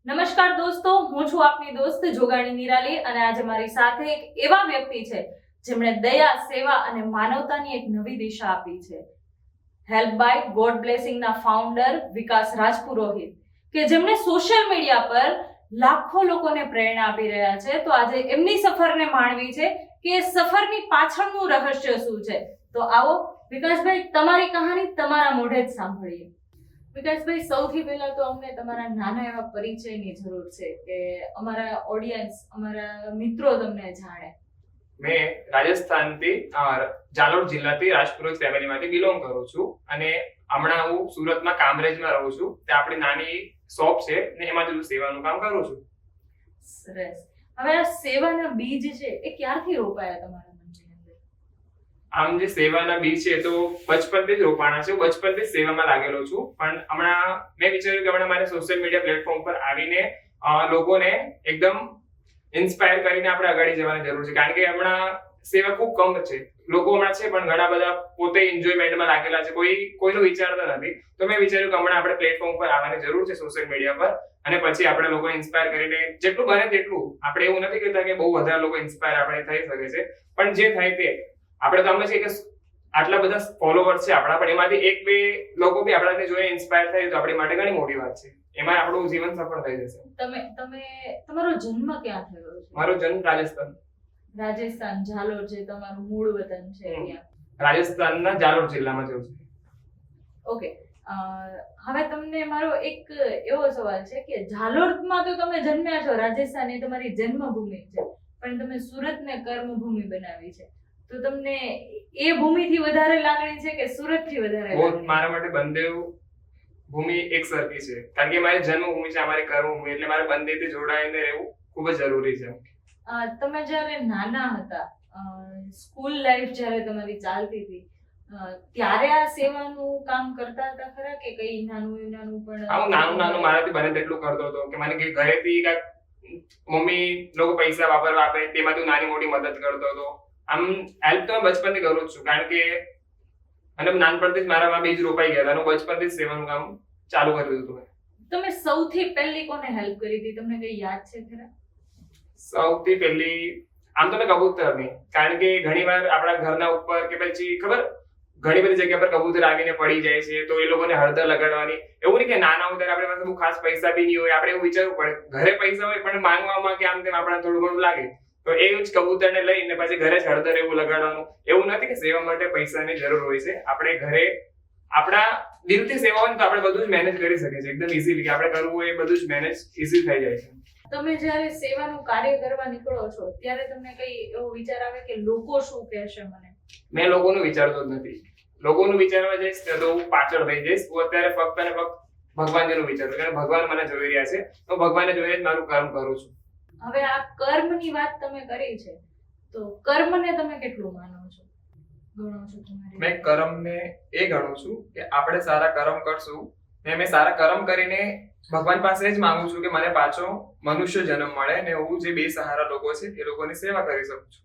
નમસ્કાર દોસ્તો, હું છું આપની દોસ્ત જોગાણી નિરાલી અને આજે મારી સાથે એક એવા વ્યક્તિ છે જેમણે દયા, સેવા અને માનવતાની એક નવી દિશા આપી છે. હેલ્પ બાય ગોડ બ્લેસિંગના ફાઉન્ડર વિકાસ રાજપુરોહિત, કે જેમણે સોશિયલ મીડિયા પર લાખો લોકોને પ્રેરણા આપી રહ્યા છે. તો આજે એમની સફરને માણવી છે કે સફરની પાછળનું રહસ્ય શું છે. તો આવો વિકાસભાઈ, તમારી કહાની તમારા મોઢે જ સાંભળીએ. વિકાસભાઈ, સૌથી પહેલા તો અમને તમારા નાના એવા પરિચયની જરૂર છે કે અમારા ઓડિયન્સ, અમારા મિત્રો તમને જાણે. મેં રાજસ્થાનથી જાલોર જિલ્લાથી રાજપુરોહિત ફેમિલીમાંથી બિલોંગ કરું છું અને હમણાં હું સુરતમાં કામરેજમાં રહું છું. ત્યાં આપણી નાની શોપ છે ને એમાંથી હું સેવાનું કામ કરું છું. સરસ. હવે આ સેવાના બીજ છે એ ક્યારથી રોપાયા તમારા મનની અંદર? આમ જે સેવાના બીજ છે તો બચપનથી જ રોપાણા છે. હું બચપનથી જ સેવામાં લાગેલો છું, પણ હમણાં મેં વિચાર્યું કે હમણાં મારે સોશિયલ મીડિયા પ્લેટફોર્મ પર આવીને લોકોને એકદમ ઇન્સ્પાયર કરીને આપણે આગળ જવાની જરૂર છે. કારણ કે હમણાં સેવા ખૂબ કમ છે. લોકો હમણાં છે પણ ઘણા બધા પોતે એન્જોયમેન્ટમાં લાગેલા છે, કોઈનું વિચારતા નથી. તો મેં વિચાર્યું કે હમણાં આપણે પ્લેટફોર્મ પર આવવાની જરૂર છે સોશિયલ મીડિયા પર, અને પછી આપણે લોકોને ઇન્સ્પાયર કરીને જેટલું બને તેટલું. આપણે એવું નથી કહેતા કે બહુ વધારે લોકો ઇન્સ્પાયર આપણે થઈ શકે છે, પણ જે થાય તે આપણે તો સમજીએ કે આટલા બધા ફોલોવર્સ છે આપણા, પણ એમાંથી એક બે લોકો બી આપણાને જોઈને ઇન્સ્પાયર થાય તો આપણી માટે ઘણી મોટી વાત છે. એમાં આપણું જીવન સફળ થઈ જશે. તમારો જન્મ ક્યાં થયો છે? મારો જન્મ રાજસ્થાન, જાલોર, જે તમારું મૂળ વતન છે ત્યાં. રાજસ્થાનના જાલોર જિલ્લામાં થયું છે. ઓકે. હવે તમને મારો એક એવો સવાલ છે કે જાલોરમાં તો તમે જન્મ્યા છો, રાજસ્થાન એ તમારી જન્મભૂમિ છે, પણ તમે સુરતને કર્મભૂમિ બનાવી છે. તો તમને એ ભૂમિથી વધારે લાગણી છે કે સુરતથી વધારે લાગણી? મારા માટે બંને ભૂમિ એક સરખી છે, કારણ કે મારી જન્મભૂમિ છે, અમારી કર્મભૂમિ, એટલે મારે બંનેથી જોડાઈને રહેવું ખૂબ જ જરૂરી છે. તમે જ્યારે નાના હતા, સ્કૂલ લાઈફ જ્યારે તમારી ચાલતી હતી, ત્યારે આ સેવાનું કામ કરતા હતા ખરા કે કઈ નાનું પણ? હું નાનું મારાથી બને તેટલું કરતો હતો કે મને ઘરેથી મમ્મી લોકો પૈસા વાપરવા આપે તેમાંથી નાની મોટી મદદ કરતો હતો. આમ હેલ્પ તો બચપનથી કરું જ છું, કારણ કે અને નાનપણથી જ મારામાં બીજ રોપાઈ ગયા હતા. હું બચપનથી જ સેવાનું કામ ચાલુ કરી દીધું. તમે સૌથી પહેલી કોને હેલ્પ કરી હતી, તમને કઈ યાદ છે ખરા? સૌથી પહેલી આમ તો મેં કબૂતરની, કારણ કે ઘણીવાર આપણા ઘરના ઉપર કે પછી ખબર ઘણી બધી જગ્યા પર કબૂતર આવીને પડી જાય છે, તો એ લોકોને હળદર લગાડવાની. એવું નહીં કે નાના હોય ત્યારે આપણે પાસે બહુ ખાસ પૈસા બી નહીં હોય, આપણે એવું વિચારવું પડે. ઘરે પૈસા હોય પણ માંગવામાં કે આમ તેમ આપણને થોડું ઘણું લાગે, તો એ જ કબૂતરને લઈને પછી ઘરે જ હળદર એવું લગાડવાનું. એવું નથી કે સેવા માટે પૈસાની જરૂર હોય છે. આપણે ઘરે આપણા દિલથી સેવા હોય તો આપણે બધું જ મેનેજ કરી શકીએ છીએ એકદમ ઇઝીલી. આપણે કરવું હોય એ બધું જ મેનેજ ઇઝી થઈ જાય છે. તમે જ્યારે સેવાનું કાર્ય કરવા નીકળો છો ત્યારે તમને કઈ એવો વિચાર આવે કે લોકો શું કહેશે મને? મેં લોકોનું વિચારતો જ નથી. લોકોનું વિચારવા જઈશ તો હું પાછળ થઈ જઈશ. હું અત્યારે ફક્ત અને ફક્ત ભગવાનજીનું વિચારું, કારણ ભગવાન મને જોઈ રહ્યા છે, તો ભગવાનને જોઈને જ મારું કર્મ કરું છું. હવે આ કર્મની વાત તમે કરી છે, તો કર્મને તમે કેટલું માનો છો, ગણો છો તમારી? મેં કર્મને એ ગણું છું કે આપણે સારા કર્મ કરશું ને મેં સારા કર્મ કરીને ભગવાન પાસે જ માંગુ છું કે મને પાછો મનુષ્ય જન્મ મળે ને હું જે બેસહારા લોકો છે એ લોકોની સેવા કરી શકું છું.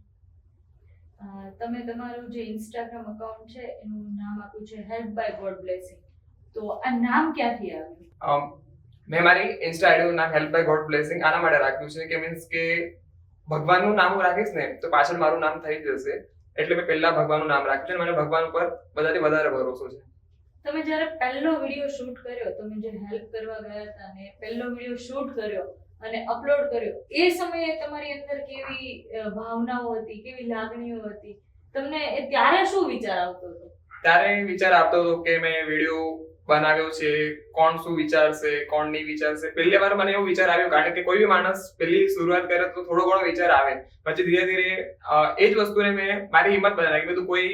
તમે તમારું જે ઇન્સ્ટાગ્રામ અકાઉન્ટ છે એનું નામ આપ્યું છે હેલ્પ બાય ગોડ બ્લેસિંગ, તો આ નામ ક્યાંથી આવ્યું? મેં મારી ઇન્સ્ટા આઈડીનું નામ હેલ્પ બાય ગોડ બ્લેસિંગ આના માટે રાખ્યું છે કે મીન્સ કે ભગવાનનું નામ હું રાખીશ ને તો પાછળ મારું નામ થઈ જશે, એટલે મેં પહેલા ભગવાનનું નામ રાખ્યું છે. મને ભગવાન ઉપર બધાથી વધારે ભરોસો છે. તમે જ્યારે પહેલો વિડીયો શૂટ કર્યો, તમે જે હેલ્પ કરવા ગયા હતા ને પહેલો વિડીયો શૂટ કર્યો અને અપલોડ કર્યો, એ સમયે તમારી અંદર કેવી ભાવનાઓ હતી, કેવી લાગણીઓ હતી? તમને ત્યારે શું વિચાર આવતો હતો? ત્યારે વિચાર આવતો હતો કે મેં વિડીયો બનાવ્યો છે, કોણ શું વિચારશે, કોણ નહીં વિચારશે. પહેલી વાર મને એવું વિચાર આવ્યો, કારણ કે કોઈ બી માણસ પહેલી શરૂઆત કરે તો થોડો ઘણો વિચાર આવે, પછી ધીરે ધીરે એ જ વસ્તુને મેં મારી હિંમત બનાવી કે બધું કોઈ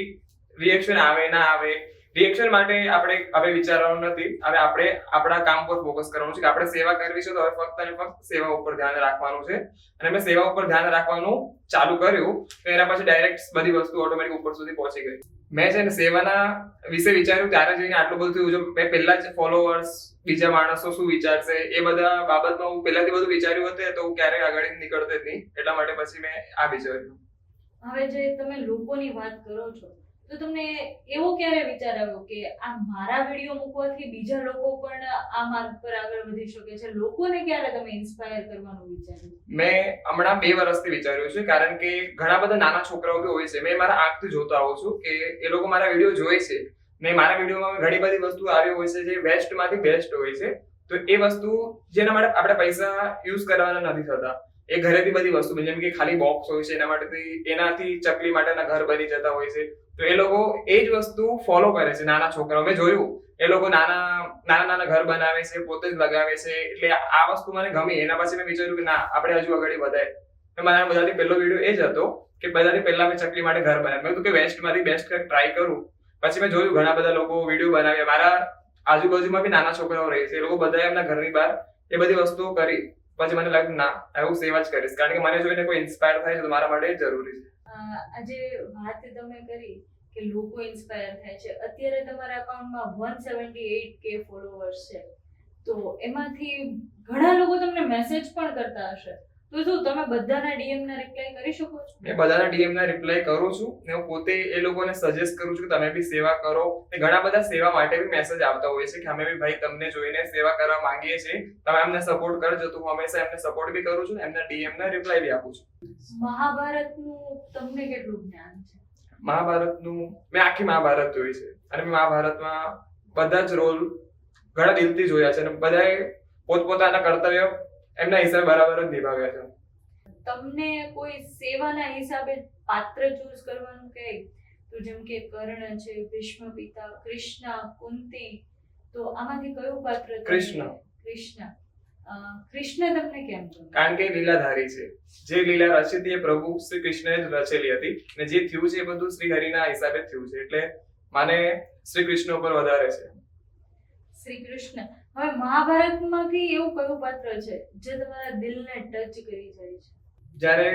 રિએક્શન આવે ના આવે, રિએક્શન માટે આપણે હવે વિચારવાનું નથી. હવે આપણે આપણા કામ પર ફોકસ કરવાનું છે કે આપણે સેવા કરવી છે, તો હવે ફક્ત અને ફક્ત સેવા ઉપર ધ્યાન રાખવાનું છે. અને મેં સેવા ઉપર ધ્યાન રાખવાનું ચાલુ કર્યું તો એના પછી ડાયરેક્ટ બધી વસ્તુ ઓટોમેટિક ઉપર સુધી પહોંચી ગઈ. મેં છે ને સેવાના વિશે વિચાર્યું ત્યારે જઈને આટલું બધું થયું. મેં પહેલા જ ફોલોવર્સ, બીજા માણસો શું વિચારશે એ બધા બાબતમાં હું પહેલાથી બધું વિચાર્યું હતું, તો હું ક્યારેય આગળ નીકળતી જ નહીં. એટલા માટે પછી મેં આ વિચાર્યું. હવે જે તમે લોકોની વાત કરો છો, તો તમને એવો ક્યારે વિચાર આવ્યો કે આ મારા વિડીયો મૂકવાથી બીજા લોકો પણ આ માર્ગ પર આગળ વધી શકે છે? લોકોને ક્યારે તમે ઇન્સ્પાયર કરવાનું વિચાર્યું? મેં હમણાં 2 વર્ષથી વિચાર્યું છે, કારણ કે ઘણા બધા નાના છોકરાઓ બી હોય છે, મેં મારા આંખથી જોતો આવું છું કે એ લોકો મારા વિડીયો જોઈ છે ને મારા વિડીયોમાં ઘણી બધી વસ્તુ આવી હોય છે જે વેસ્ટમાંથી બેસ્ટ હોય છે. તો એ વસ્તુ જેના માટે આપણે પૈસા યુઝ કરવાના નથી થતા, એ ઘરેથી બધી વસ્તુ જેમ કે ખાલી બોક્સ હોય છે એના માટે એનાથી ચકલી માટેના ઘર બની જતા હોય છે. તો એ લોકો એ જ વસ્તુ ફોલો કરે છે, નાના છોકરાઓ. મેં જોયું એ લોકો નાના ઘર બનાવે છે, પોતે જ લગાવે છે. એટલે આ વસ્તુ મને ગમી. એના પછી મેં વિચાર્યું કે ના, આપણે હજુ આગળ વધાય. મારા બધાથી પહેલો વિડીયો એ જ હતો કે બધાથી પહેલા મેં ચકલી માટે ઘર બનાવ્યું. મેં કીધું કે વેસ્ટમાંથી બેસ્ટ કંઈક ટ્રાય કરું. પછી મેં જોયું ઘણા બધા લોકો વિડીયો બનાવ્યા. મારા આજુબાજુમાં બી નાના છોકરાઓ રહે છે, એ લોકો બધા એમના ઘરની બહાર એ બધી વસ્તુઓ કરી. પછી મને લાગ્યું ના, હું સેવા જ કરીશ, કારણ કે મને જોઈને કોઈ ઇન્સ્પાયર થાય છે તો મારા માટે એ જરૂરી છે. આજે વાત તમે કરી કે લોકો ઇન્સ્પાયર થાય છે. અત્યારે તમારા અકાઉન્ટમાં 178K ફોલોવર્સ છે, તો એમાંથી ઘણા લોકો તમને મેસેજ પણ કરતા હશે. તો શું તમે બધાના DM ના રિપ્લાય કરી શકો છો? મેં બધાના DM ના રિપ્લાય કરું છું ને હું પોતે એ લોકોને સજેસ્ટ કરું છું કે તમે બી સેવા કરો. ને ઘણા બધા સેવા માટે બી મેસેજ આવતા હોય છે કે અમે બી ભાઈ તમને જોઈને સેવા કરવા માંગીએ છીએ, તમે અમને સપોર્ટ કરજો. તો હું હંમેશા એમને સપોર્ટ બી કરું છું, એમના DM ના રિપ્લાય બી આપું છું. મહાભારતનું તમને કેટલું જ્ઞાન છે? મહાભારતનું મેં આખી મહાભારત જોઈ છે અને મેં મહાભારતમાં બધા જ રોલ ઘણા દિલથી જોયા છે અને બધાએ પોતપોતાના કર્તવ્ય એમના હિસાબે બરાબર જ નિભાવ્યા છે. તમને કોઈ સેવાના હિસાબે પાત્ર ચૂઝ કરવાનું કહે તો જેમ કે કર્ણ છે, ભીષ્મ પિતા, કૃષ્ણ, કુંતી, તો આમાંથી કયું પાત્ર? કૃષ્ણ. કૃષ્ણ તમને કેમ ગમે? કારણ કે લીલાધારી છે. જે લીલા રચી હતી એ પ્રભુ શ્રી કૃષ્ણએ જ રચેલી હતી અને જે થયું છે એ બધું શ્રી હરિના હિસાબે થયું છે. એટલે મને શ્રી કૃષ્ણ ઉપર વધારે છે. શ્રી કૃષ્ણ. હવે મહાભારતમાંથી એવું કયું પાત્ર છે જે તમારા દિલને ટચ કરી જાય છે? જ્યારે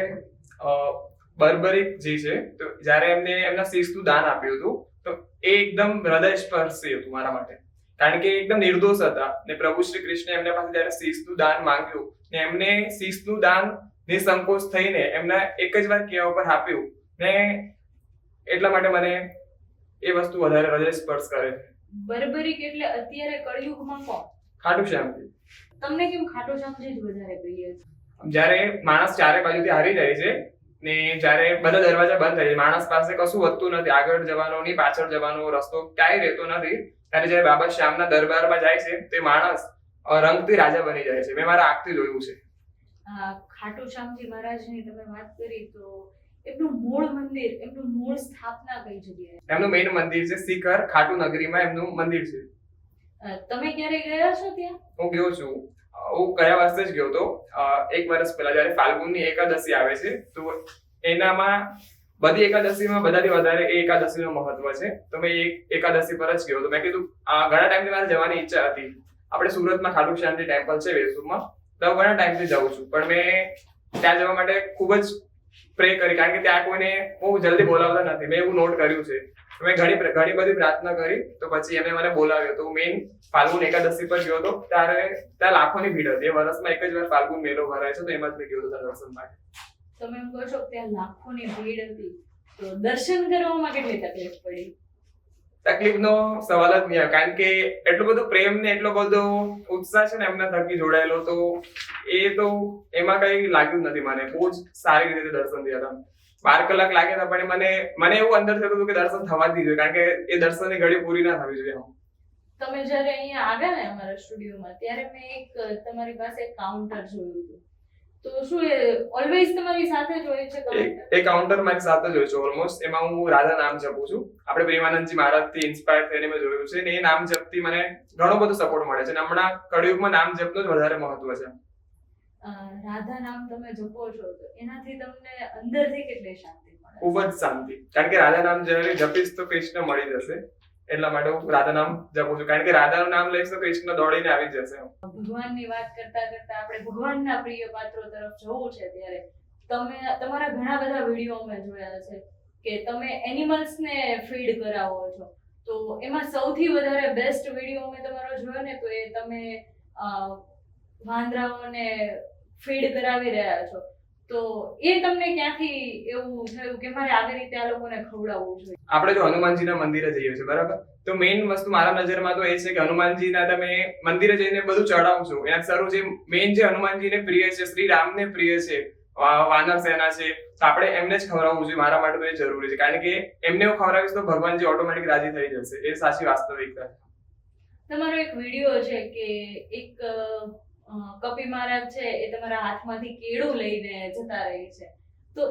બર્બરીકજી છે, તો જ્યારે એમને એમના શીશનું દાન આપ્યું હતું તો એ એકદમ હૃદયસ્પર્શી હતું મારા માટે, કારણ કે એકદમ નિર્દોષ હતા ને પ્રભુ શ્રી કૃષ્ણ એમના પાસે જ્યારે શીશનું દાન માંગ્યું ને એમને શીશનું દાન નિસંકોચ થઈને એમના એક જ વાર કહેવા પર આપ્યું ને એટલા માટે મને એ વસ્તુ વધારે હૃદયસ્પર્શ કરે છે. બર્બરીક એટલે અત્યારે કળિયુગમાં કોણ? ખાટુ શ્યામજી. તમને કેમ ખાટુ શ્યામજી જ વધારે પ્રિય છે? જ્યારે માણસ ચારે બાજુથી હારી જાય છે ને જ્યારે બધા દરવાજા બંધ થાય છે, માણસ પાસે કશું વધતું નથી, આગળ જવાનો ની પાછળ જવાનો રસ્તો ક્યાંય રહેતો નથી, ત્યારે જ્યારે બાબા શ્યામના દરબારમાં જાય છે તે માણસ રંગથી રાજા બની જાય છે. મેં મારા આંખથી જોયું છે. ખાટુ શ્યામજી મહારાજની તમે વાત કરી તો એમનું મૂળ મંદિર, એમનું મૂળ સ્થાપના કઈ જગ્યાએ? એમનું મેઇન મંદિર છે શિખર ખાટુ નગરીમાં એમનું મંદિર છે. તમે ક્યારે ગયા છો ત્યાં? હું ગયો છું. હું ગયા વર્ષે જ ગયો હતો, 1 વર્ષ પહેલા, જ્યારે ફાલ્ગુનની એકાદશી આવે છે તો એનામાં બધી એકાદશીમાં બધાથી વધારે એ એકાદશીનું મહત્વ છે. તો મેં એકાદશી પર જ ગયો હતો. મેં કીધું ઘણા ટાઈમથી મારે જવાની ઈચ્છા હતી. આપણે સુરતમાં ખાટુ શ્યામજી ટેમ્પલ છે વેસુમાં, તો ઘણા ટાઈમથી જાઉં છું, પણ મેં ત્યાં જવા માટે ખૂબ જ પ્રે કરી, કારણ કે ત્યાં કોઈને બહુ જલ્દી બોલાવતા નથી. મેં એવું નોટ કર્યું છે. મેં ઘણી બધી પ્રાર્થના કરી તો પછી એમને મને બોલાવ્યો. તો મેઇન ફાલ્ગુન એકાદશી પર ગયો હતો, ત્યારે ત્યાં લાખોની ભીડ હતી. વર્ષમાં એક જ વાર ફાલ્ગુન મેળો ભરાય છે, તો એમાં જ મેં ગયો હતો દર્શન માટે. તમે એમ કહો છો કે ત્યાં લાખોની ભીડ હતી, તો દર્શન કરવામાં કેટલી તકલીફ પડી? તકલીફનો સવાલ જ નહીં આવે, કારણ કે એટલો બધો પ્રેમ ને એટલો બધો ઉત્સાહ છે ને એમના થકી જોડાયેલો, તો એમાં કઈ લાગ્યું નથી મને. બહુ જ સારી રીતે દર્શન થયા હતા. 12 કલાક લાગ્યા હતા, પણ મને એવું અંદર થતું હતું કે દર્શન થવા જ જોઈએ, કારણ કે એ દર્શનની ઘડી પૂરી ના થવી જોઈએ. તમે જ્યારે અહીંયા આવ્યા ને અમારા સ્ટુડિયોમાં, ત્યારે મેં તમારી પાસે એક કાઉન્ટર જોયું હતું. તો શું એ ઓલવેઝ તમારી સાથે જ હોય છે કાઉન્ટર? એ કાઉન્ટર મારી સાથે જ હોય છે ઓલમોસ્ટ. એમાં હું રાધા નામ જપું છું. આપણે પ્રેમાનંદજી મહારાજથી ઇન્સ્પાયર થઈને મેં જોયું છે ને એ નામ જપથી મને ઘણો બધો સપોર્ટ મળે છે. અને હમણાં કળિયુગમાં નામ જપનું જ વધારે મહત્વ છે. રાધા નામ તમે જપો છો તો એનાથી તમને અંદરથી કેટલી શાંતિ મળે? ખૂબ જ શાંતિ, કારણ કે રાધા નામ જ્યારે જપીશ તો કૃષ્ણ મળી જશે, એટલા માટે હું રાધા નામ જપું છું. કારણ કે રાધાનું નામ લઈશ તો કૃષ્ણ દોડીને આવી જશે. ભગવાનની વાત કરતા કરતા આપણે ભગવાનના પ્રિય પાત્રો તરફ જવું છે, ત્યારે તમે તમારા ઘણા બધા વિડીયો અમે જોયા છે કે તમે એનિમલ્સને ફીડ કરાવો છો. તો એમાં સૌથી વધારે બેસ્ટ વિડીયો અમે તમારો જોયો ને, તો એ તમે વાંદરાઓને ફીડ કરાવી રહ્યા છો. તો એ તમને ક્યાંથી એવું થયું કે મારે આવી રીતે આ લોકોને ખવડાવવું જોઈએ? આપણે જો હનુમાનજીના મંદિરે જઈએ છીએ બરાબર, તો મેઇન વસ્તુ મારા નજરમાં તો એ છે કે હનુમાનજીના તમે મંદિરે જઈને બધું ચડાવો છો, એના સારું જે મેઇન જે હનુમાનજીને પ્રિય છે, શ્રી રામને પ્રિય છે, વાનર સેના છે, તો આપણે એમને જ ખવડાવવું જોઈએ. મારા માટે તો એ જરૂરી છે, કારણ કે એમને હું ખવડાવીશ તો ભગવાનજી ઓટોમેટિક રાજી થઈ જશે. એ સાચી વાસ્તવિકતા છે. તમારો એક વિડીયો છે કે એક કપી મહારાજ છે એ તમારા હાથમાંથી કેળું લઈને જતા રહે છે, તો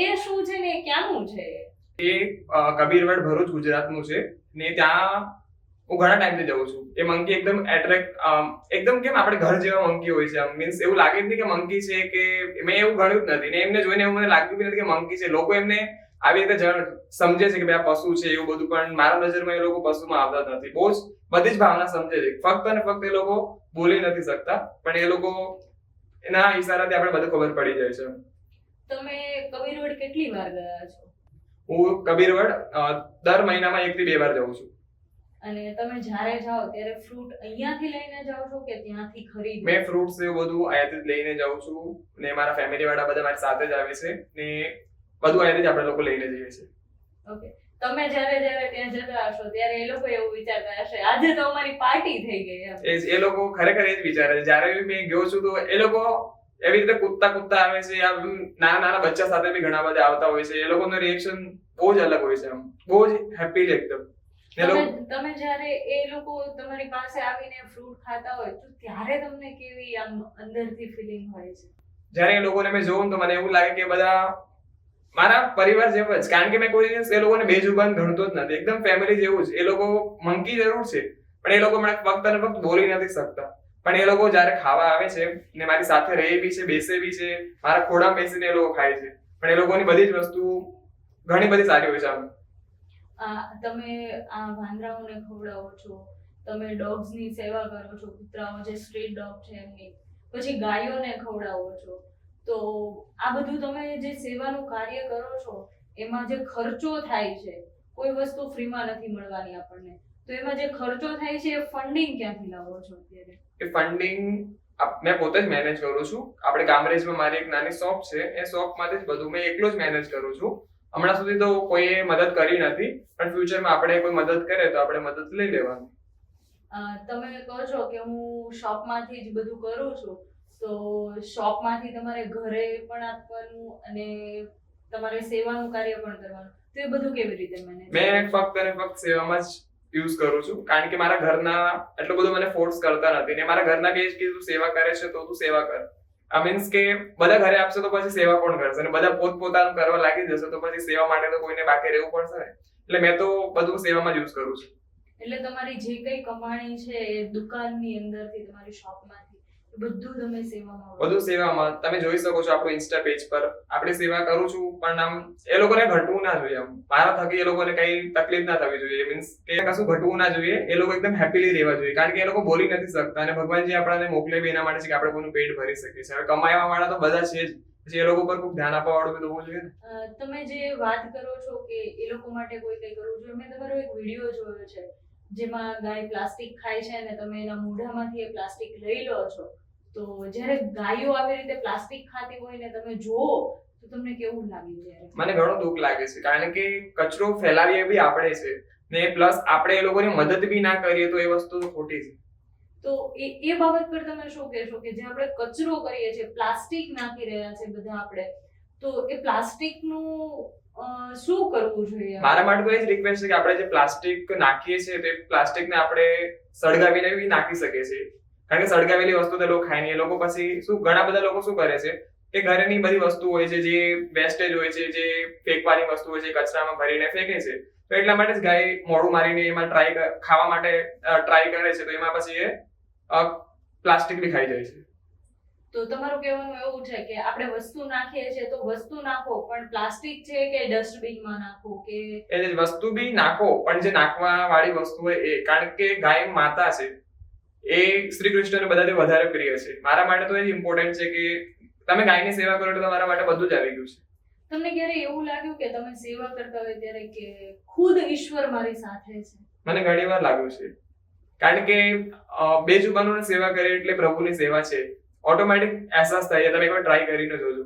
એ શું છે ને, એ ક્યાંનું છે? એ કબીરવડ ભરૂચ ગુજરાતનું છે ને ત્યાં હું ઘણા ટાઈમથી જઉં છું. એ મંકી એકદમ એકદમ કેમ આપણે ઘર જેવા મંકી હોય છે, મીન્સ એવું લાગે જ નહીં કે મંકી છે, કે મેં એવું ગણ્યું જ નથી ને એમને જોઈને એવું મને લાગ્યું બી નથી કે મંકી છે. લોકો એમને આવી રીતે સમજે છે કે ભાઈ આ પશુ છે એવું બધું, પણ મારા નજરમાં એ લોકો પશુમાં આવતા નથી. બહુ જ બધી જ ભાવના સમજે છે. ફક્ત ને ફક્ત એ લોકો બોલી નથી શકતા, પણ એ લોકો એના ઈશારાથી આપણે બધું ખબર પડી જાય છે. તમે કબીરવડ કેટલી વાર ગયા છો? હું કબીરવડ દર મહિનામાં 1 થી 2 વાર જાઉં છું. અને તમે જ્યારે જાઓ ત્યારે ફ્રૂટ અહીંયાથી લઈને જાઓ છો કે ત્યાંથી ખરીદો? મેં ફ્રૂટ્સ એવું બધું અહીંયાથી લઈને જાઉં છું ને મારા ફેમિલી વાળા બધા મારી સાથે જ આવે છે ને બધું અહીંયાથી જ આપણે લોકો લઈને જઈએ છીએ. ઓકે, તમે જ્યારે ત્યાં જતા હશો ત્યારે એ લોકો એવું વિચારતા હશે આજે તો અમારી પાર્ટી થઈ ગઈ એમ? એ લોકો ખરેખર એ જ વિચારે છે. જ્યારે મેં ગયો છું તો એ લોકો એવી રીતે કૂદતા આવે છે. આ નાના બચ્ચા સાથે બી ઘણા બધા આવતા હોય છે. એ લોકોનું રિએક્શન બહુ જ અલગ હોય છે, આમ બહુ જ હેપી છે એકદમ. તમે જ્યારે એ લોકો તમારી પાસે આવીને ફ્રૂટ ખાતા હોય તો ત્યારે તમને કેવી આમ અંદરથી ફીલિંગ હોય છે? જ્યારે એ લોકોને મેં જોઉં તો મને એવું લાગે કે બધા મારા પરિવાર જેવા જ, કારણ કે મેં કોઈ દિવસ એ લોકોને બેજુબાન ગણતો જ નથી. એકદમ ફેમિલી જેવું જ. એ લોકો મંકી જરૂર છે, પણ એ લોકો મને ફક્ત ને ફક્ત બોલી નથી શકતા, પણ એ લોકો જ્યારે ખાવા આવે છે ને મારી સાથે રહે બી છે, બેસે બી છે, મારા ખોળામાં બેસીને એ લોકો ખાય છે. પણ એ લોકોની બધી જ વસ્તુ ઘણી બધી સારી હોય છે. તમે આ વાંદરાઓને ખવડાવો છો, તમે ડોગ્સની સેવા કરો છો, કૂતરાઓ જે સ્ટ્રીટ ડોગ છે એમની, પછી ગાયોને ખવડાવો છો, તો આ બધું તમે જે સેવાનું કાર્ય કરો છો એમાં જે ખર્ચો થાય છે, કોઈ વસ્તુ ફ્રીમાં નથી મળવાની આપણને, તો એમાં જે ખર્ચો થાય છે એ ફંડિંગ ક્યાંથી લાવો છો અત્યારે? એ ફંડિંગ મેં પોતે જ મેનેજ કરું છું. આપણે કામરેજમાં મારી એક નાની શોપ છે, એ શોપમાંથી જ બધું મેં એકલો જ મેનેજ કરું છું. હમણાં સુધી તો કોઈએ મદદ કરી નથી, પણ ફ્યુચરમાં આપણે કોઈ મદદ કરે તો આપણે મદદ લઈ લેવાની. તમે કહો છો કે હું શોપમાંથી જ બધું કરું છું, તો શોપમાંથી તમારે ઘરે પણ આપવાનું અને તમારે સેવાનું કાર્ય પણ કરવાનું, તો એ બધું કેવી રીતે મેનેજ? મેં ફક્ત અને ફક્ત સેવામાં જ યુઝ કરું છું, કારણ કે મારા ઘરના એટલું બધું મને ફોર્સ કરતા નથી ને મારા ઘરના બી કે તું સેવા કરે છે તો તું સેવા કર. આ મીન્સ કે બધા ઘરે આપશે તો પછી સેવા કોણ કરશે, અને બધા પોતપોતાનું કરવા લાગી જશે તો પછી સેવા માટે તો કોઈને બાકી રહેવું પડશે ને. એટલે મેં તો બધું સેવામાં જ યુઝ કરું છું. એટલે તમારી જે કઈ કમાણી છે એ દુકાનની અંદરથી, તમારી શોપમાંથી, બધું તમે સેવામાં? બધું સેવામાં. તમે જોઈ શકો છો આપણું ઇન્સ્ટા પેજ પર આપણે સેવા કરું છું, પણ આમ એ લોકોને ઘટવું ના જોઈએ. આમ મારા થકી એ લોકોને કઈ તકલીફ ના થવી જોઈએ, મીન્સ કે કશું ઘટવું ના જોઈએ. એ લોકો એકદમ હેપીલી રહેવા જોઈએ, કારણ કે એ લોકો બોલી નથી શકતા અને ભગવાનજી આપણને મોકલે બી એના માટે છે કે આપણે કોઈનું પેટ ભરી શકીએ છીએ. હવે કમાવા વાળા તો બધા છે જ, પછી એ લોકો પર ખૂબ ધ્યાન આપવા વાળું બી હોવું જોઈએ. તમે જે વાત કરો છો કે એ લોકો માટે કોઈ કઈ કરવું જોઈએ, મેં તમારો એક વિડીયો જોયો છે જેમાં ગાય પ્લાસ્ટિક ખાય છે અને તમે એના મોઢામાંથી એ પ્લાસ્ટિક લઈ લો છો, તો જ્યારે ગાયો આવી રીતે પ્લાસ્ટિક ખાતી હોય ને તમે જોવો તો તમને કેવું લાગે છે? મને ઘણું દુઃખ લાગે છે, કારણ કે કચરો ફેલાવીએ બી આપણે છે ને પ્લસ આપણે એ લોકોની મદદ બી ના કરીએ તો એ વસ્તુ ખોટી છે. તો એ બાબત પર તમે શું કહેશો કે જે આપણે કચરો કરીએ છીએ, પ્લાસ્ટિક નાખી રહ્યા છે બધા આપણે, તો એ પ્લાસ્ટિકનું શું કરવું જોઈએ? મારા માટે તો એ જ રિક્વેસ્ટ છે કે આપણે જે પ્લાસ્ટિક નાખીએ છીએ તે પ્લાસ્ટિકને આપણે સળગાવીને બી નાખી શકીએ છીએ, કારણ કે સળગાવેલી વસ્તુ તો લોકો ખાય નહીં. એ લોકો પછી શું, ઘણા બધા લોકો શું કરે છે કે ઘરેની બધી વસ્તુ હોય છે, જે વેસ્ટેજ હોય છે, જે ફેંકવાની વસ્તુ હોય છે, કચરામાં ભરીને ફેંકે છે. તો એટલા માટે જ ગાય મોઢું મારીને એમાં ખાવા માટે ટ્રાય કરે છે, તો એમાં પછી એ પ્લાસ્ટિક બી ખાઈ જાય છે. તો તમારું કહેવાનું એવું છે કે આપણે વસ્તુ નાખીએ છીએ તો વસ્તુ નાખો, પણ પ્લાસ્ટિક છે કે ડસ્ટબિનમાં નાખો, કે એટલે વસ્તુ બી નાખો, પણ જે નાખવા વાળી વસ્તુ હોય એ, કારણ કે ગાય માતા છે, એ શ્રી કૃષ્ણને બધાથી વધારે પ્રિય છે. મારા માટે તો એ જ ઇમ્પોર્ટન્ટ છે કે તમે ગાયની સેવા કરો તો તમારા માટે બધું જ આવી ગયું છે. તમને ક્યારે એવું લાગ્યું કે તમે સેવા કરતા હોય ત્યારે કે ખુદ ઈશ્વર મારી સાથે છે? મને ઘણી વાર લાગ્યું છે, કારણ કે બે જુબાનોની સેવા કરે એટલે પ્રભુની સેવા છે. ઓટોમેટિક અહેસાસ થાય છે. તમે એકવાર ટ્રાય કરીને જોજો.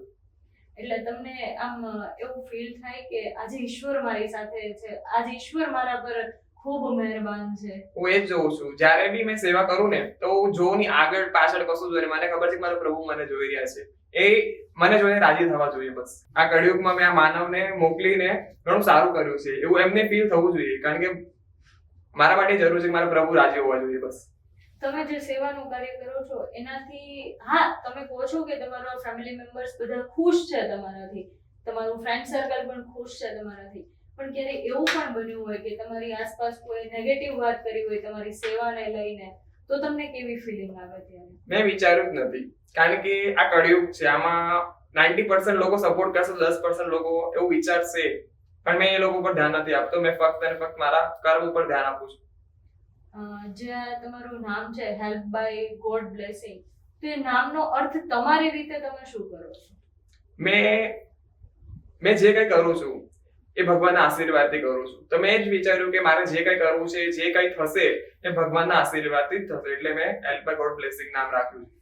એટલે તમને આમ એવું ફીલ થાય કે આજે ઈશ્વર મારી સાથે છે, આજે ઈશ્વર મારા પર ખૂબ મહેરબાન છે. હું એ જ જોઉં છું. જ્યારે બી મેં સેવા કરું ને તો હું જોઉં નહીં આગળ પાછળ કશું જોઈએ. મને ખબર છે કે મારો પ્રભુ મને જોઈ રહ્યા છે. એ મને જોઈને રાજી થવા જોઈએ. બસ આ કળિયુગમાં મેં આ માનવને મોકલીને ઘણું સારું કર્યું છે એવું એમને ફીલ થવું જોઈએ. કારણ કે મારા માટે જરૂર છે કે મારા પ્રભુ રાજી હોવા જોઈએ. બસ તમે જે સેવાનું કાર્ય કરો છો એનાથી, હા, તમે કહો છો કે તમારા ફેમિલી મેમ્બર્સ બધા ખુશ છે તમારાથી, તમારું ફ્રેન્ડ સર્કલ પણ ખુશ છે તમારાથી, પણ ક્યારે એવું પણ બન્યું હોય કે તમારી આસપાસ કોઈ નેગેટિવ વાત કરી હોય તમારી સેવાને લઈને, તો તમને કેવી ફિલિંગ આવે ત્યારે? મેં વિચાર્યું જ નથી. કારણ કે આ કળિયુગ છે, આમાં 90% લોકો સપોર્ટ કરશે, 10% લોકો એવું વિચારશે, પણ મેં એ લોકો પર ધ્યાન નથી આપતો. મેં ફક્ત અને ફક્ત મારા કર્મ ઉપર ધ્યાન આપું છું. જે આ તમારું નામ છે હેલ્પ બાય ગોડ બ્લેસિંગ, તો એ નામનો અર્થ તમારી રીતે તમે શું કરો છો? મેં જે કંઈ કરું છું એ ભગવાનના આશીર્વાદથી કરું છું. તો મેં જ વિચાર્યું કે મારે જે કંઈ કરવું છે, જે કંઈ થશે એ ભગવાનના આશીર્વાદથી જ થશે. એટલે મેં હેલ્પ બાય ગોડ બ્લેસિંગ નામ રાખ્યું છે.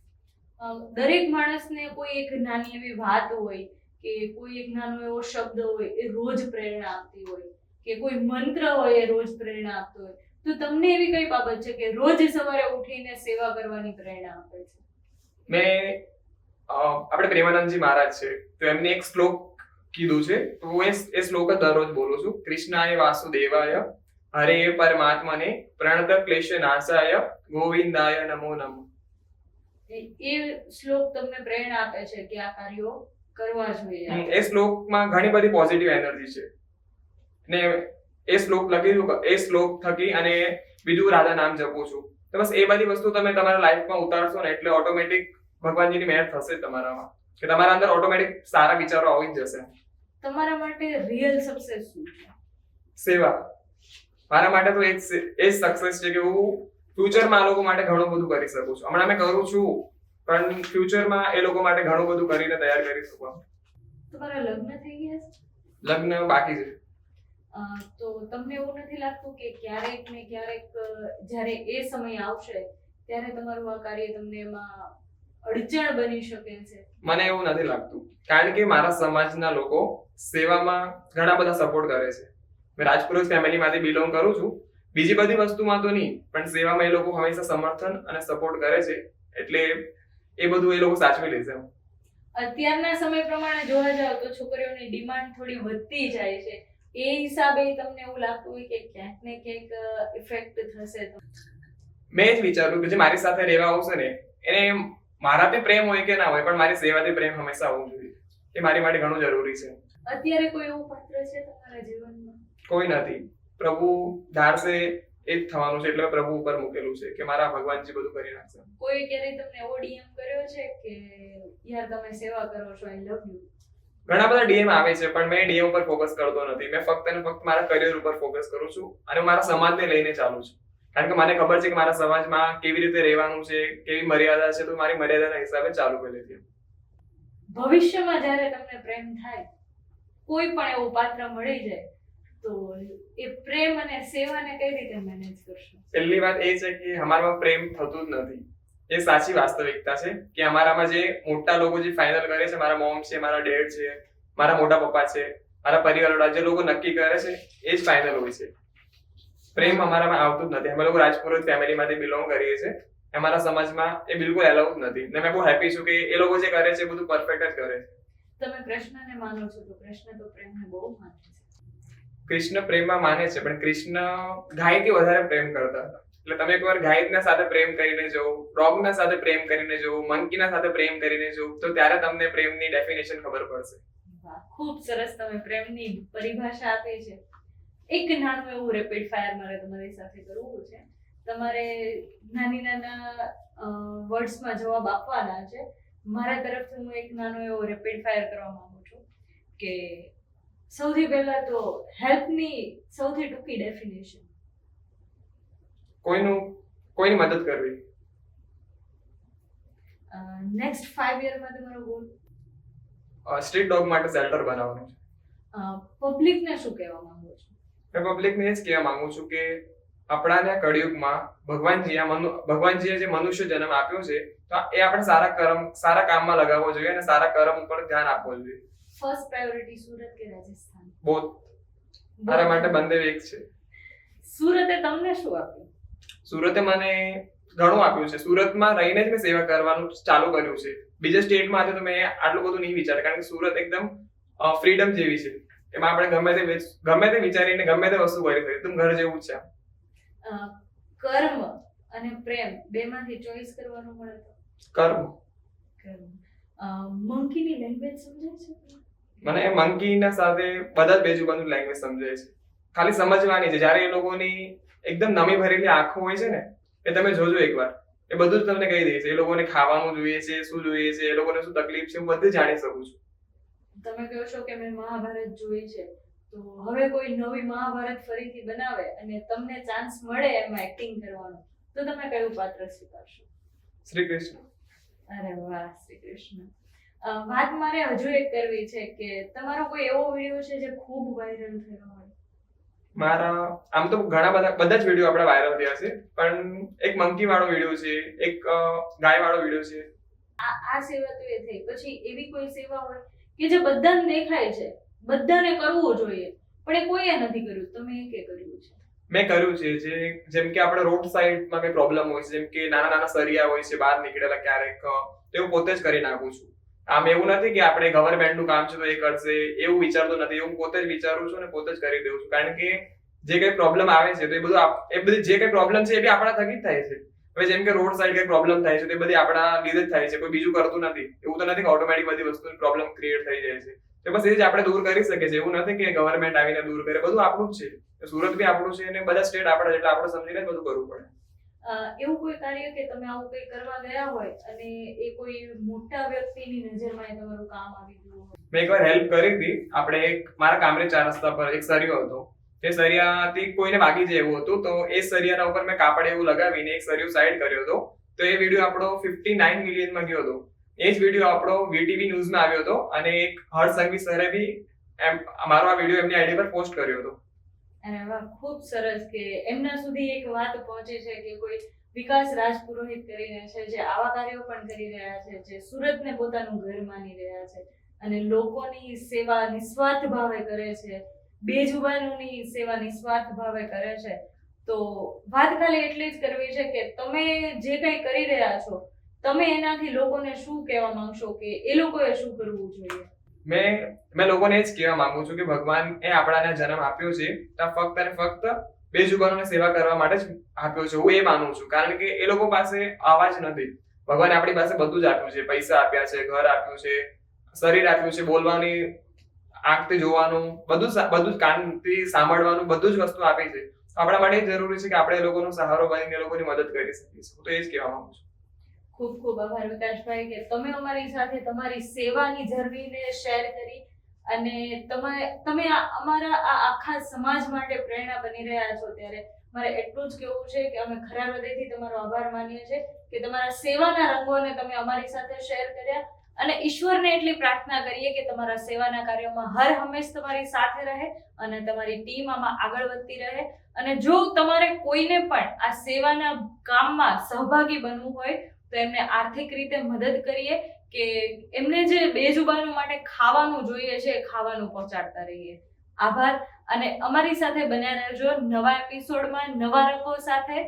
દરેક માણસને કોઈ એક નાની એવી વાત હોય કે કોઈ એક નાનો એવો શબ્દ હોય એ રોજ પ્રેરણા આપતી હોય, કે કોઈ મંત્ર હોય એ રોજ પ્રેરણા આપતો હોય, તો તમને એવી કઈ બાબત છે કે રોજ સવારે ઉઠીને સેવા કરવાની પ્રેરણા આપે છે? આપણે પ્રેમાનંદજી મહારાજ છે, તો એમને એક શ્લોક કીધું છે, તો હું એ શ્લોક જ દરરોજ બોલું છું. કૃષ્ણાય વાસુદેવાય હરે પરમાત્મને પ્રણત ક્લેશ નાશાય ગોવિંદાય નમો નમઃ. એ શ્લોક તમને પ્રેરણા આપે છે કે આ કાર્યો કરવા જોઈએ. એ શ્લોકમાં ઘણી બધી પોઝિટિવ એનર્જી છે ને એ શ્લોક થકી અને બીજું રાધા નામ જપું છું. તો બસ એ બધી વસ્તુ તમે તમારા લાઈફમાં ઉતારશો ને એટલે ઓટોમેટિક ભગવાનજીની મહેર થશે તમારામાં, કે તમારા અંદર ઓટોમેટિક સારા વિચારો આવી જ જશે. તમારા માટે રિયલ સક્સેસ શું છે? સેવા. મારા માટે તો એ જ સક્સેસ છે કે હું ફ્યુચરમાં આ લોકો માટે ઘણું બધું કરી શકું છું. હમણાં મેં કરું છું, પણ ફ્યુચરમાં એ લોકો માટે ઘણું બધું કરીને તૈયાર કરી શકું. તમારા લગ્ન થઈ ગયા છે? લગ્ન બાકી છે. તો તમને એવું નથી લાગતું કે ક્યારેક ને ક્યારેક જ્યારે એ સમય આવશે ત્યારે તમારું આ કાર્ય તમને એમાં અડચણ બની શકે છે? મને એવું નથી લાગતું, કારણ કે મારા સમાજના લોકો સેવામાં ઘણા બધા સપોર્ટ કરે છે. મેં રાજપુરોહિત ફેમિલીમાંથી બિલોંગ કરું છું. બીજી બધી વસ્તુમાં તો નહીં, પણ સેવામાં એ લોકો હંમેશા સમર્થન અને સપોર્ટ કરે છે. એટલે એ બધું એ લોકો સાચવી લેશે. અત્યારના સમય પ્રમાણે જોવા જાવ તો છોકરીઓની ડિમાન્ડ થોડી વધતી જાય છે. એ હિસાબે તમને એવું લાગતું હોય કે ક્યાંક ને ક્યાંક ઇફેક્ટ થશે? તો મેં જ વિચાર્યું કે જે મારી સાથે રહેવા આવશે ને એને મારાથી પ્રેમ હોય કે ના હોય, પણ મારી સેવાથી પ્રેમ હંમેશા હોવું જોઈએ. એ મારી માટે ઘણું જરૂરી છે. અત્યારે કોઈ એવું પાત્ર છે તમારા જીવનમાં? કોઈ નથી. પ્રભુ ધારશે એ જ થવાનું છે, એટલે પ્રભુ ઉપર મૂકેલું છે કે મારા ભગવાનજી બધું કરી નાખશે. કોઈ ક્યારે તમને એવો ડીએમ કર્યો છે કે યાર તમે સેવા કરો છો, આઈ લવ યુ? ઘણા બધા ડીએમ આવે છે, પણ મેં ડીએમ ઉપર ફોકસ કરતો નથી. મેં ફક્ત અને ફક્ત મારા કરિયર ઉપર ફોકસ કરું છું અને મારા સમાજને લઈને ચાલુ છું. કારણ કે મને ખબર છે કે મારા સમાજમાં કેવી રીતે રહેવાનું છે, કેવી મર્યાદા છે, તો મારી મર્યાદાના હિસાબે ચાલુ કરી લેતી. ભવિષ્યમાં જ્યારે તમને પ્રેમ થાય, કોઈ પણ એવું પાત્ર મળી જાય, તો એ પ્રેમ અને સેવાને કઈ રીતે મેનેજ કરશો? પહેલી વાત એ છે કે અમારામાં પ્રેમ થતું જ નથી. એ સાચી વાસ્તવિકતા છે કે અમારામાં જે મોટા લોકો જે ફાઇનલ કરે છે, મારા મોમ છે, મારા ડેડ છે, મારા મોટા પપ્પા છે, મારા પરિવારવાળા જે લોકો નક્કી કરે છે એ જ ફાઇનલ હોય છે. પ્રેમ અમારામાં આવતું જ નથી. અમે લોકો રાજપુરોહિત ફેમિલીમાંથી બિલોંગ કરીએ છીએ. અમારા સમાજમાં એ બિલકુલ એલાઉડ નથી. ને મેં બહુ હેપી છું કે એ લોકો જે કરે છે બધું પરફેક્ટ જ કરે છે. તમે કૃષ્ણને માનો છો, તો કૃષ્ણ તો પ્રેમને બહુ માને છે. કૃષ્ણ પ્રેમમાં માને છે, પણ કૃષ્ણ ગાયથી વધારે પ્રેમ કરતા હતા. એટલે તમે એકવાર ગાયના સાથે પ્રેમ કરીને જો, ડોગના સાથે પ્રેમ કરીને જો, મંકીના સાથે પ્રેમ કરીને જો, તો ત્યારે તમને પ્રેમની ડેફિનેશન ખબર પડશે. વાહ, ખૂબ સરસ તમે પ્રેમની પરિભાષા આપી છે. એક નાનું એવું રેપિડ ફાયર મારે તમારી સાથે કરવું છે. તમારે નાના વર્ડ્સમાં જવાબ આપવાના છે. મારા તરફથી હું એક નાનો એવો રેપિડ ફાયર કરવા માંગુ છું કે સૌથી પહેલા તો હેલ્પની સૌથી ટૂંકી ડેફિનેશન. કોઈની મદદ કરવી. નેક્સ્ટ 5 યરમાં તમારો ગોલ? સ્ટ્રીટ ડોગ માટે શેલ્ટર બનાવવાનું છે. પબ્લિકને શું કહેવા માંગો છો? મેં પબ્લિકને એ જ કહેવા માંગુ છું કે આપણાને કળિયુગમાં ભગવાનજીએ જે મનુષ્ય જન્મ આપ્યો છે, તો એ આપણે સારા કામમાં લગાવવો જોઈએ અને સારા કર્મ ઉપર ધ્યાન આપવું જોઈએ. ફર્સ્ટ પ્રાયોરિટી સુરત કે રાજસ્થાન? બોથ મારા માટે બંને એક છે. સુરતે તમને શું આપ્યું? સુરતે મને ઘણું આપ્યું છે. સુરતમાં રહીને જ મેં સેવા કરવાનું ચાલુ કર્યું છે. બીજા સ્ટેટમાં આજે તો મેં આટલું બધું નહીં વિચાર, કારણ કે સુરત એકદમ ફ્રીડમ જેવી છે. એમાં આપણે ગમે તે વિચારીને ગમે તે વસ્તુ કરી શકીએ. એકદમ ઘર જેવું જ છે. કર્મ અને પ્રેમ બેમાંથી ચોઈસ કરવાનું મળે તો કર્મ. મંકીની લેંગ્વેજ સમજાય છે? મને મંકીના સાથે બધા જ બેજુબાજુ લેંગ્વેજ સમજાય છે. ખાલી સમજવાની છે. જ્યારે એ લોકોની એકદમ નમી ભરેલી આંખો હોય છે ને, એ તમે જોજો એકવાર, એ બધું જ તમને કહી દે છે. એ લોકોને ખાવાનું જોઈએ છે, શું જોઈએ છે, એ લોકોને શું તકલીફ છે, હું બધું જાણી શકું છું. તમે કહો છો કે મેં મહાભારત જોઈ છે, તો હવે કોઈ નવી મહાભારત ફરીથી બનાવે અને તમને ચાન્સ મળે એમાં એક્ટિંગ કરવાનો, તો તમે કયું પાત્ર સ્વીકારશો? શ્રી કૃષ્ણ. અરે વાહ, શ્રી કૃષ્ણ. વાત મારે હજુ એક કરવી છે કે તમારો કોઈ એવો વિડીયો છે જે ખૂબ વાયરલ થયો હોય? મારા આમ તો બધા જ વિડીયો આપણા વાયરલ થયા છે, પણ એક મંકી વાળો વિડીયો છે, એક ગાય વાળો વિડીયો છે. આ સેવા તો એ થઈ. પછી એવી કોઈ સેવા હોય કે જે બધાને દેખાય છે, બધાને કરવું જોઈએ, પણ એ કોઈએ નથી કર્યું, તમે એકે કર્યું છે? મેં કર્યું છે. જેમ કે આપણે રોડ સાઈડમાં કઈ પ્રોબ્લેમ હોય છે, જેમ કે નાના સરિયા હોય છે બહાર નીકળેલા ક્યારેક, તો હું પોતે જ કરી નાખું છું. આમ એવું નથી કે આપણે ગવર્મેન્ટનું કામ છે તો એ કરશે, એવું વિચારતો નથી. હું પોતે જ વિચારું છું અને પોતે જ કરી દઉં છું, કારણ કે જે કઈ પ્રોબ્લેમ આવે છે તો એ બધી જે કઈ પ્રોબ્લેમ છે એ બી આપણા થકી જ થાય છે. હવે જેમ કે રોડ સાઈડ કઈ પ્રોબ્લેમ થાય છે તો એ બધી આપણા લીધે જ થાય છે, કોઈ બીજું કરતું નથી. એવું તો નથી કે ઓટોમેટિક બધી વસ્તુની પ્રોબ્લેમ ક્રિએટ થઈ જાય છે. તો બસ એ જ આપણે દૂર કરી શકીએ છીએ. એવું નથી કે ગવર્મેન્ટ આવીને દૂર કરે, બધું આપણું જ છે. સુરત બી આપણું છે અને બધા સ્ટેટ આપણા, એટલે આપણે સમજીને જ બધું કરવું પડે. એવું કોઈ કાર્ય કે તમે આવું કંઈ કરવા ગયા હોય અને એ કોઈ મોટા વ્યક્તિની નજરમાં એ તમારું કામ આવી ગયું હોય? મેં એકવાર હેલ્પ કરી હતી. આપણે મારા કામરે 4 રસ્તા પર એક સરિયો હતો, તે સરિયાથી કોઈને વાગી જાય એવું હતું, તો એ સરિયાના ઉપર મેં કાપડ એવું લગાવીને એક સરિયો સાઈડ કર્યો હતો. તો એ વિડીયો આપણો 59 મિલિયનમાં ગયો હતો. એ જ વિડીયો આપણો વીટીવી ન્યૂઝમાં આવ્યો હતો અને એક હર્ષ સંઘવી સરે બી મારો આ વિડીયો એમની આઈડી પર પોસ્ટ કર્યો હતો. અને વાહ, ખૂબ સરસ કે એમના સુધી એક વાત પહોંચી છે કે કોઈ વિકાસ રાજપુરોહિત કરીને છે જે આવા કાર્યો પણ કરી રહ્યા છે, જે સુરતને પોતાનું ઘર માની રહ્યા છે અને લોકોની સેવા નિસ્વાર્થ ભાવે કરે છે, બેજુબાનોની સેવા નિસ્વાર્થ ભાવે કરે છે. તો વાત ખાલી એટલી જ કરવી છે કે તમે જે કંઈ કરી રહ્યા છો, તમે એનાથી લોકોને શું કહેવા માંગશો કે એ લોકોએ શું કરવું જોઈએ? મેં લોકોને એ જ કહેવા માંગુ છું કે ભગવાન એ આપણાને જન્મ આપ્યો છે તો ફક્ત અને ફક્ત બેજુબાનોની સેવા કરવા માટે જ આપ્યો છે. હું એ માનું છું, કારણ કે એ લોકો પાસે આવાજ નથી. ભગવાને આપણી પાસે બધું જ આપ્યું છે. પૈસા આપ્યા છે, ઘર આપ્યું છે, શરીર આપ્યું છે, બોલવાની આંખથી જોવાનું, બધું જ કાનથી સાંભળવાનું, બધું જ વસ્તુ આપી છે. આપણા માટે જરૂરી છે કે આપણે એ લોકોનો સહારો બનીને એ લોકોની મદદ કરી શકીએ. તો એ જ કહેવા માંગુ છું. ખૂબ ખૂબ આભાર વિકાસભાઈ કે તમે અમારી સાથે તમારી સેવાની જર્નીને શેર કરી અને તમે અમારા આ આખા સમાજ માટે પ્રેરણા બની રહ્યા છો. ત્યારે મારે એટલું જ કહેવું છે કે અમે ખરા હૃદયથી તમારો આભાર માનીએ છીએ કે તમારા સેવાના રંગોને તમે અમારી સાથે શેર કર્યા અને ઈશ્વરને એટલી પ્રાર્થના કરીએ કે તમારા સેવાના કાર્યોમાં હર હંમેશ તમારી સાથે રહે અને તમારી ટીમ આમાં આગળ વધતી રહે. અને જો તમારે કોઈને પણ આ સેવાના કામમાં સહભાગી બનવું હોય તો એમને આર્થિક રીતે મદદ કરીએ કે એમને જે બેજુબાનો માટે ખાવાનું જોઈએ છે એ ખાવાનું પહોંચાડતા રહીએ. આભાર અને અમારી સાથે બન્યા રહેજો નવા એપિસોડમાં નવા રંગો સાથે.